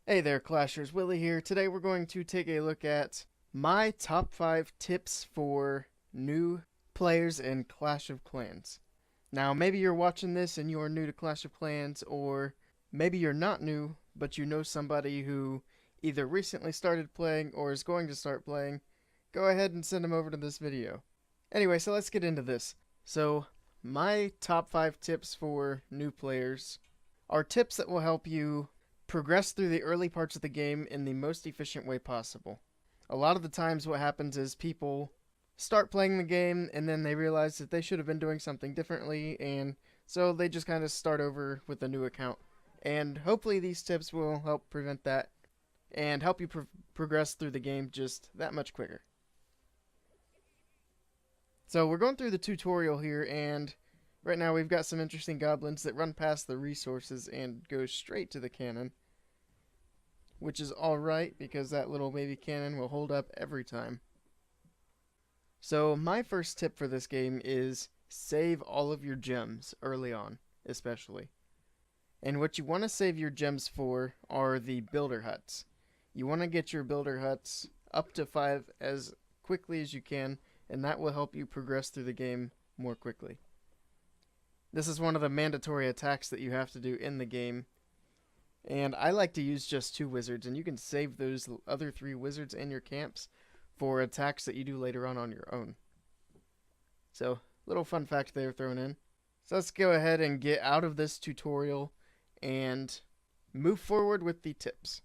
Hey there, Clashers. Willie here. Today we're going to take a look at my top 5 tips for new players in Clash of Clans. Now, maybe you're watching this and you're new to Clash of Clans, or maybe you're not new, but you know somebody who either recently started playing or is going to start playing. Go ahead and send them over to this video. Anyway, so let's get into this. So, my top 5 tips for new players are tips that will help you progress through the early parts of the game in the most efficient way possible. A lot of the times what happens is people start playing the game and then they realize that they should have been doing something differently, and so they just kind of start over with a new account. And hopefully these tips will help prevent that and help you progress through the game just that much quicker. So we're going through the tutorial here, and right now we've got some interesting goblins that run past the resources and go straight to the cannon, which is alright because that little baby cannon will hold up every time. So my first tip for this game is save all of your gems early on, especially. And what you want to save your gems for are the builder huts. You want to get your builder huts up to 5 as quickly as you can, and that will help you progress through the game more quickly. This is one of the mandatory attacks that you have to do in the game. And I like to use just 2 wizards, and you can save those other 3 wizards in your camps for attacks that you do later on your own. So, little fun fact there thrown in. So let's go ahead and get out of this tutorial and move forward with the tips.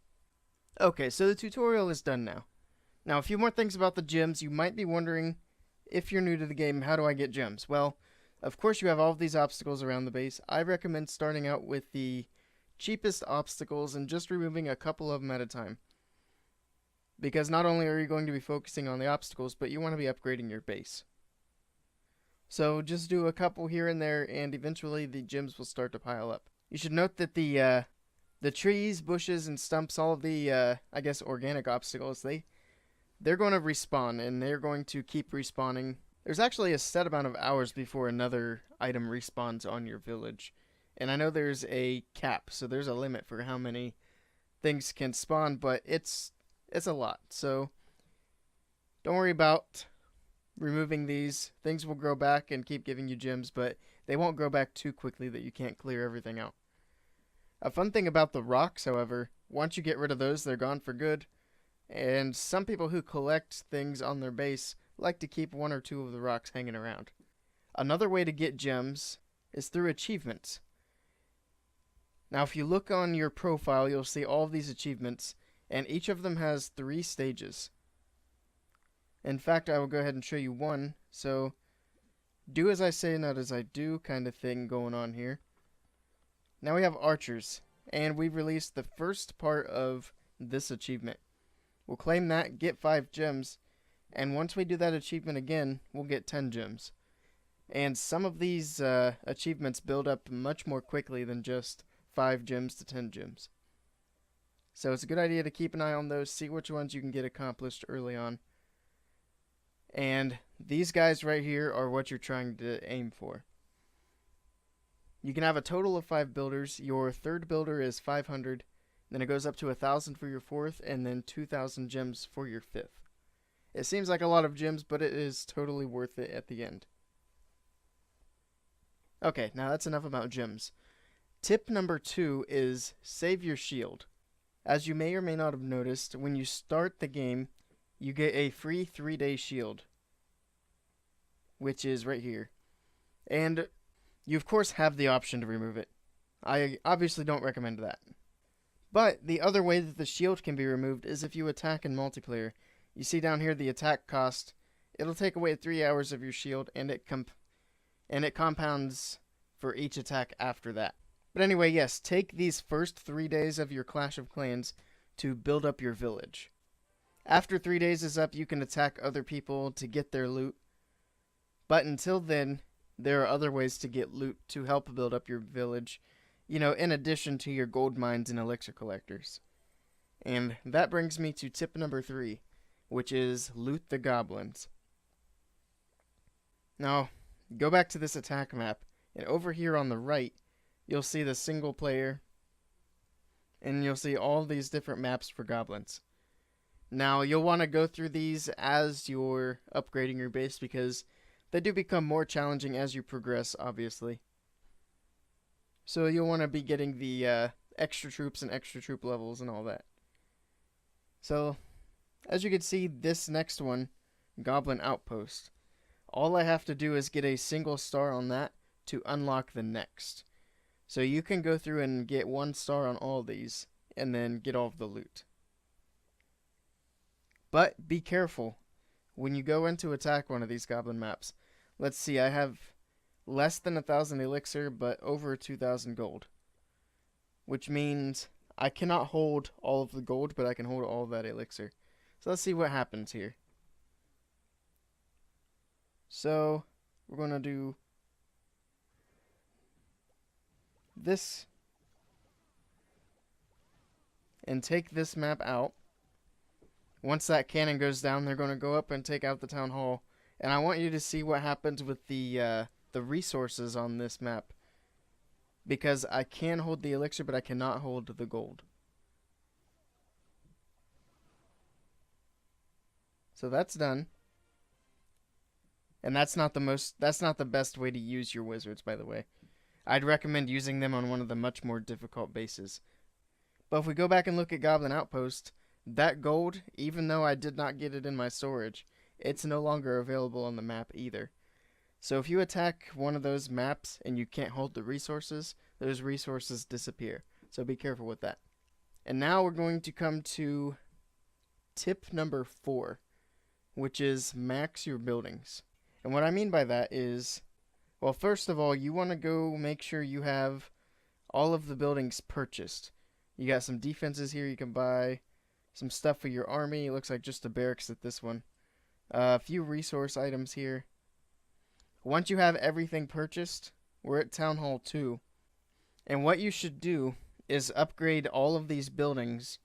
Okay, so the tutorial is done now. Now, a few more things about the gems. You might be wondering, if you're new to the game, how do I get gems? Well, of course you have all of these obstacles around the base. I recommend starting out with the cheapest obstacles and just removing a couple of them at a time. Because not only are you going to be focusing on the obstacles, but you want to be upgrading your base. So just do a couple here and there, and eventually the gems will start to pile up. You should note that the trees, bushes, and stumps, all of the, I guess, organic obstacles, they're going to respawn, and they're going to keep respawning. There's actually a set amount of hours before another item respawns on your village. And I know there's a cap, so there's a limit for how many things can spawn, but it's a lot. So don't worry about removing these. Things will grow back and keep giving you gems, but they won't grow back too quickly that you can't clear everything out. A fun thing about the rocks, however, once you get rid of those, they're gone for good. And some people who collect things on their base like to keep 1 or 2 of the rocks hanging around. Another way to get gems is through achievements. Now, if you look on your profile, you'll see all of these achievements, and each of them has 3 stages. In fact, I will go ahead and show you one. So, do as I say, not as I do kind of thing going on here. Now we have archers, and we've released the first part of this achievement. We'll claim that, get 5 gems, and once we do that achievement again, we'll get 10 gems. And some of these achievements build up much more quickly than just 5 gems to 10 gems. So it's a good idea to keep an eye on those, see which ones you can get accomplished early on. And these guys right here are what you're trying to aim for. You can have a total of 5 builders. Your 3rd builder is 500, then it goes up to 1,000 for your 4th, and then 2,000 gems for your 5th. It seems like a lot of gems, but it is totally worth it at the end. Okay, now that's enough about gems. Tip number 2 is save your shield. As you may or may not have noticed, when you start the game, you get a free 3-day shield, which is right here. And you of course have the option to remove it. I obviously don't recommend that. But the other way that the shield can be removed is if you attack in multiplayer. You see down here the attack cost. It'll take away 3 hours of your shield, and it compounds for each attack after that. But anyway, yes, take these first 3 days of your Clash of Clans to build up your village. After 3 days is up, you can attack other people to get their loot. But until then, there are other ways to get loot to help build up your village, you know, in addition to your gold mines and elixir collectors. And that brings me to tip number 3, which is loot the goblins. Now, go back to this attack map, and over here on the right, you'll see the single player and you'll see all these different maps for goblins. Now, you'll want to go through these as you're upgrading your base because they do become more challenging as you progress, obviously. So you'll want to be getting the extra troops and extra troop levels and all that. So, as you can see, this next one, Goblin Outpost, all I have to do is get a single star on that to unlock the next. So you can go through and get 1 star on all these, and then get all of the loot. But be careful when you go in to attack one of these goblin maps. Let's see, I have less than 1,000 elixir, but over 2,000 gold. Which means I cannot hold all of the gold, but I can hold all of that elixir. So let's see what happens here. So, we're going to do this and take this map out. Once that cannon goes down, they're going to go up and take out the town hall. And I want you to see what happens with the resources on this map. Because I can hold the elixir, but I cannot hold the gold. So that's done. And that's not the best way to use your wizards, by the way. I'd recommend using them on one of the much more difficult bases. But if we go back and look at Goblin Outpost, that gold, even though I did not get it in my storage, it's no longer available on the map either. So if you attack one of those maps and you can't hold the resources, those resources disappear. So be careful with that. And now we're going to come to tip number 4, which is max your buildings. And what I mean by that is, well, first of all, you want to go make sure you have all of the buildings purchased. You got some defenses here you can buy, some stuff for your army. It looks like just a barracks at this one. A few resource items here. Once you have everything purchased, we're at Town Hall 2. And what you should do is upgrade all of these buildings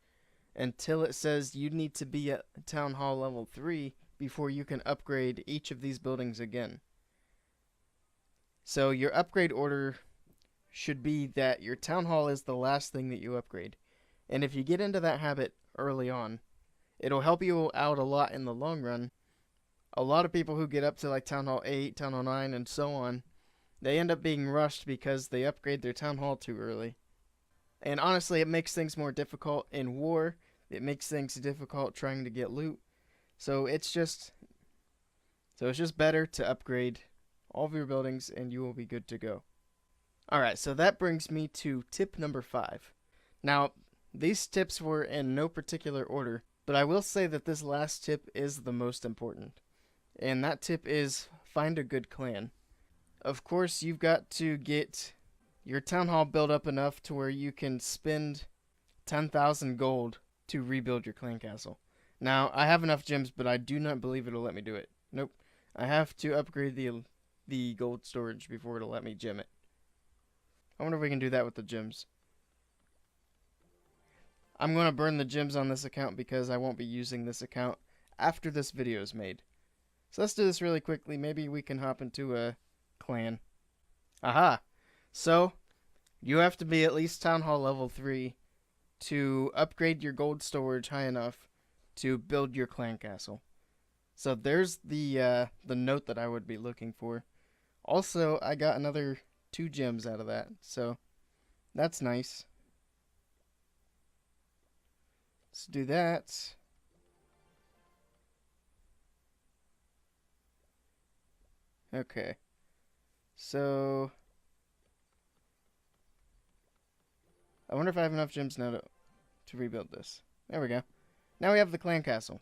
until it says you need to be at Town Hall level 3 before you can upgrade each of these buildings again. So your upgrade order should be that your Town Hall is the last thing that you upgrade. And if you get into that habit early on, it'll help you out a lot in the long run. A lot of people who get up to like Town Hall 8, Town Hall 9, and so on, they end up being rushed because they upgrade their Town Hall too early. And honestly, it makes things more difficult in war. It makes things difficult trying to get loot. So it's just better to upgrade all of your buildings and you will be good to go. Alright, so that brings me to tip number 5. Now, these tips were in no particular order, but I will say that this last tip is the most important. And that tip is find a good clan. Of course, you've got to get your town hall built up enough to where you can spend 10,000 gold to rebuild your clan castle. Now, I have enough gems, but I do not believe it'll let me do it. Nope. I have to upgrade the gold storage before it'll let me gem it. I wonder if we can do that with the gems. I'm going to burn the gems on this account because I won't be using this account after this video is made. So let's do this really quickly. Maybe we can hop into a clan. Aha! So, you have to be at least Town Hall level 3 to upgrade your gold storage high enough to build your clan castle. So there's the note that I would be looking for. Also, I got another 2 gems out of that, so that's nice. Let's do that. Okay. So I wonder if I have enough gems now to rebuild this. There we go. Now we have the clan castle.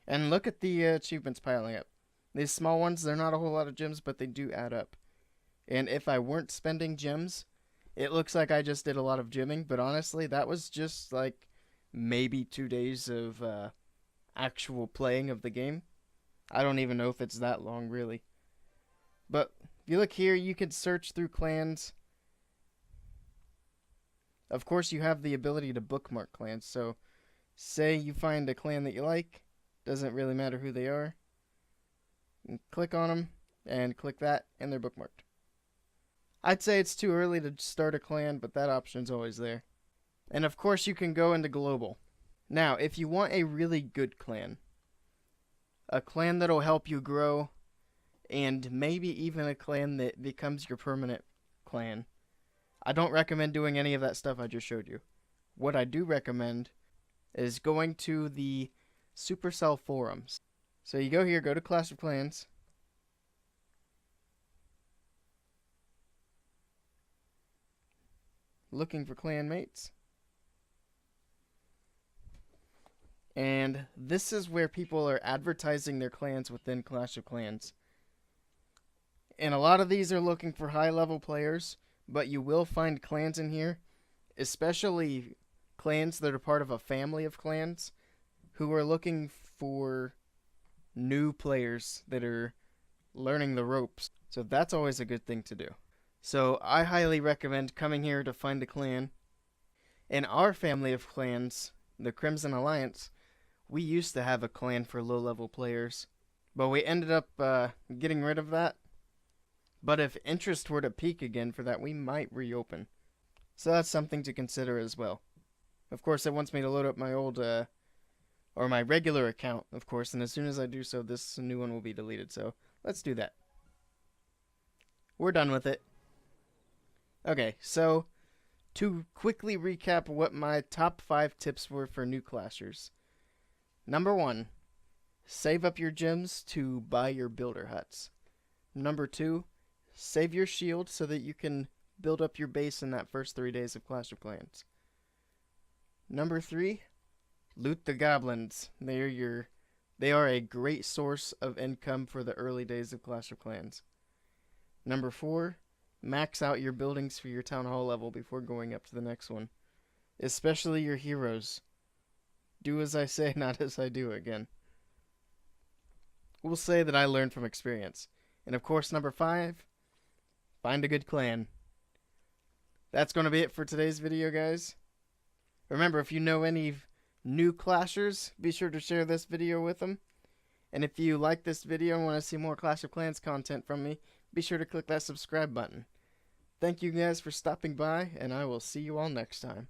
And look at the achievements piling up. These small ones, they're not a whole lot of gems, but they do add up. And if I weren't spending gems, it looks like I just did a lot of gemming, but honestly, that was just like maybe 2 days of actual playing of the game. I don't even know if it's that long, really. But if you look here, you can search through clans. Of course, you have the ability to bookmark clans, so say you find a clan that you like, doesn't really matter who they are, and click on them, and click that, and they're bookmarked. I'd say it's too early to start a clan, but that option's always there. And of course you can go into global. Now, if you want a really good clan, a clan that'll help you grow, and maybe even a clan that becomes your permanent clan, I don't recommend doing any of that stuff I just showed you. What I do recommend is going to the Supercell forums. So you go here, go to Clash of Clans. Looking for clan mates. And this is where people are advertising their clans within Clash of Clans. And a lot of these are looking for high-level players, but you will find clans in here, especially clans that are part of a family of clans, who are looking for new players that are learning the ropes. So that's always a good thing to do. So I highly recommend coming here to find a clan. In our family of clans, the Crimson Alliance, we used to have a clan for low-level players, but we ended up getting rid of that. But if interest were to peak again for that, we might reopen. So that's something to consider as well. Of course, it wants me to load up my old, or my regular account, of course, and as soon as I do so, this new one will be deleted. So let's do that. We're done with it. Okay, so to quickly recap what my top 5 tips were for new clashers. Number 1, save up your gems to buy your builder huts. Number 2, save your shield so that you can build up your base in that first 3 days of Clash of Clans. Number 3, loot the goblins. They are a great source of income for the early days of Clash of Clans. Number 4, max out your buildings for your town hall level before going up to the next one, especially your heroes. Do as I say, not as I do again. We'll say that I learned from experience. And of course, number 5, find a good clan. That's going to be it for today's video, guys. Remember, if you know any new clashers, be sure to share this video with them. And if you like this video and want to see more Clash of Clans content from me, be sure to click that subscribe button. Thank you guys for stopping by, and I will see you all next time.